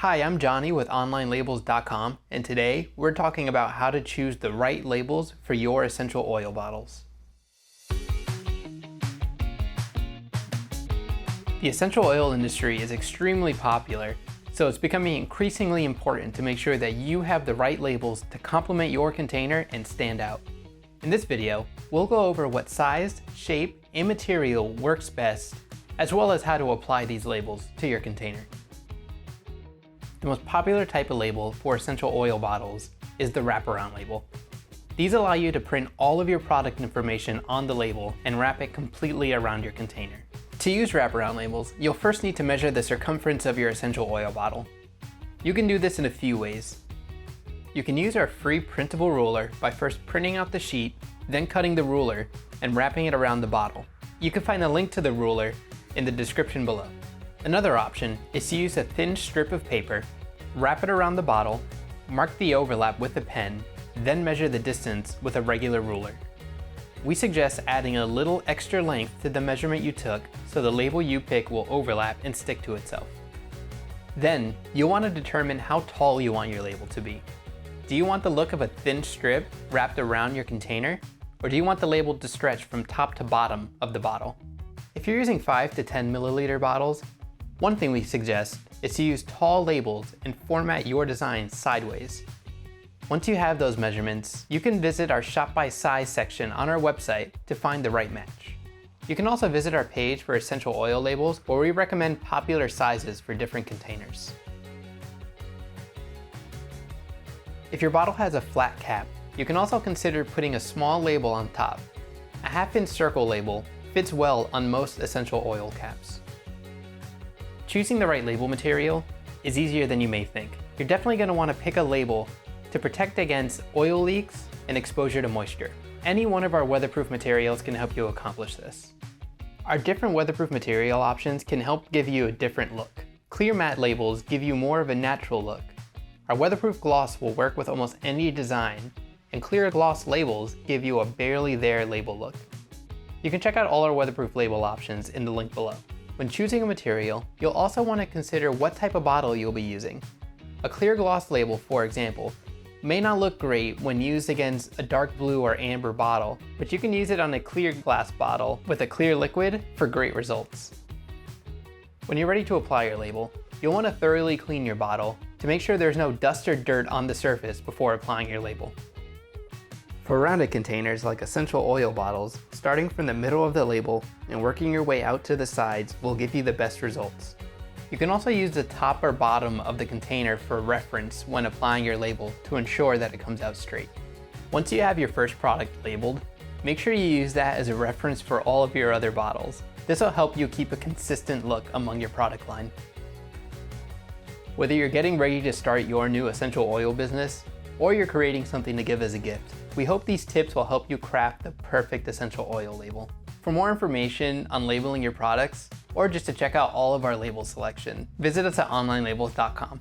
Hi, I'm Johnny with OnlineLabels.com, and today we're talking about how to choose the right labels for your essential oil bottles. The essential oil industry is extremely popular, so it's becoming increasingly important to make sure that you have the right labels to complement your container and stand out. In this video, we'll go over what size, shape, and material works best, as well as how to apply these labels to your container. The most popular type of label for essential oil bottles is the wraparound label. These allow you to print all of your product information on the label and wrap it completely around your container. To use wraparound labels, you'll first need to measure the circumference of your essential oil bottle. You can do this in a few ways. You can use our free printable ruler by first printing out the sheet, then cutting the ruler and wrapping it around the bottle. You can find a link to the ruler in the description below. Another option is to use a thin strip of paper, wrap it around the bottle, mark the overlap with a pen, then measure the distance with a regular ruler. We suggest adding a little extra length to the measurement you took so the label you pick will overlap and stick to itself. Then, you'll want to determine how tall you want your label to be. Do you want the look of a thin strip wrapped around your container, or do you want the label to stretch from top to bottom of the bottle? If you're using 5 to 10 milliliter bottles, one thing we suggest is to use tall labels and format your design sideways. Once you have those measurements, you can visit our Shop by Size section on our website to find the right match. You can also visit our page for essential oil labels, where we recommend popular sizes for different containers. If your bottle has a flat cap, you can also consider putting a small label on top. A half-inch circle label fits well on most essential oil caps. Choosing the right label material is easier than you may think. You're definitely going to want to pick a label to protect against oil leaks and exposure to moisture. Any one of our weatherproof materials can help you accomplish this. Our different weatherproof material options can help give you a different look. Clear matte labels give you more of a natural look. Our weatherproof gloss will work with almost any design, and clear gloss labels give you a barely there label look. You can check out all our weatherproof label options in the link below. When choosing a material, you'll also want to consider what type of bottle you'll be using. A clear gloss label, for example, may not look great when used against a dark blue or amber bottle, but you can use it on a clear glass bottle with a clear liquid for great results. When you're ready to apply your label, you'll want to thoroughly clean your bottle to make sure there's no dust or dirt on the surface before applying your label. For rounded containers like essential oil bottles, starting from the middle of the label and working your way out to the sides will give you the best results. You can also use the top or bottom of the container for reference when applying your label to ensure that it comes out straight. Once you have your first product labeled, make sure you use that as a reference for all of your other bottles. This will help you keep a consistent look among your product line. Whether you're getting ready to start your new essential oil business, or you're creating something to give as a gift, we hope these tips will help you craft the perfect essential oil label. For more information on labeling your products, or just to check out all of our label selection, visit us at OnlineLabels.com.